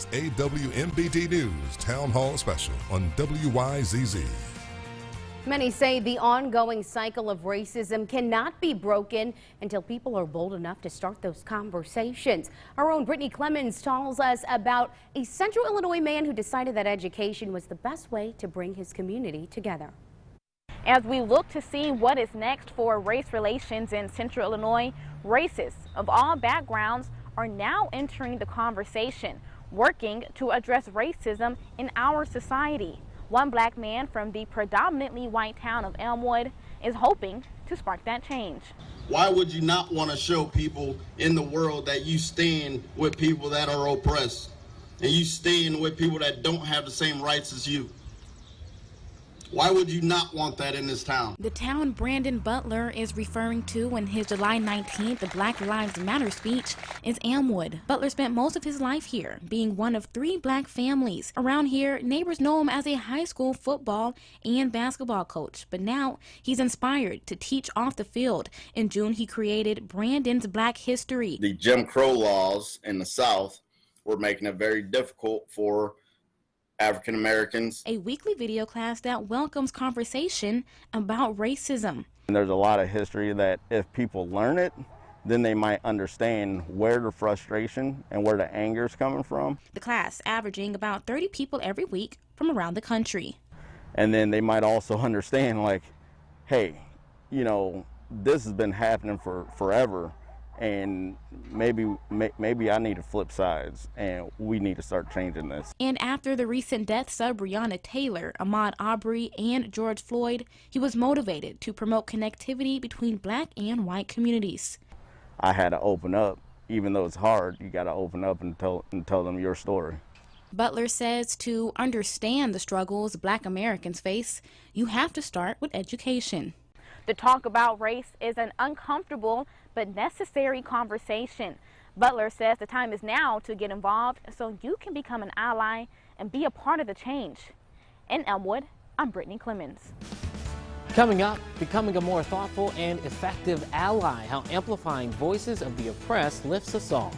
today's AWMBD News Town Hall Special on WYZZ. Many say the ongoing cycle of racism cannot be broken until people are bold enough to start those conversations. Our own Brittany Clemens tells us about a Central Illinois man who decided that education was the best way to bring his community together. As we look to see what is next for race relations in Central Illinois, racists of all backgrounds are now entering the conversation, working to address racism in our society. One black man from the predominantly white town of Elmwood is hoping to spark that change. Why would you not want to show people in the world that you stand with people that are oppressed and you stand with people that don't have the same rights as you? Why would you not want that in this town? The town Brandon Butler is referring to in his July 19th Black Lives Matter speech is Elmwood. Butler spent most of his life here, being one of 3 black families. Around here, neighbors know him as a high school football and basketball coach, but now he's inspired to teach off the field. In June, he created Brandon's Black History. The Jim Crow laws in the South were making it very difficult for African Americans. A weekly video class that welcomes conversation about racism. And there's a lot of history that if people learn it, then they might understand where the frustration and where the anger is coming from. The class averaging about 30 people every week from around the country. And then they might also understand, like, hey, you know, this has been happening for forever. And maybe I need to flip sides, and we need to start changing this. And after the recent deaths of Breonna Taylor, Ahmaud Arbery, and George Floyd, he was motivated to promote connectivity between black and white communities. I had to open up. Even though it's hard, you got to open up and tell them your story. Butler says to understand the struggles black Americans face, you have to start with education. The talk about race is an uncomfortable but necessary conversation. Butler says the time is now to get involved so you can become an ally and be a part of the change. In Elmwood, I'm Brittany Clemens. Coming up, becoming a more thoughtful and effective ally, how amplifying voices of the oppressed lifts us all.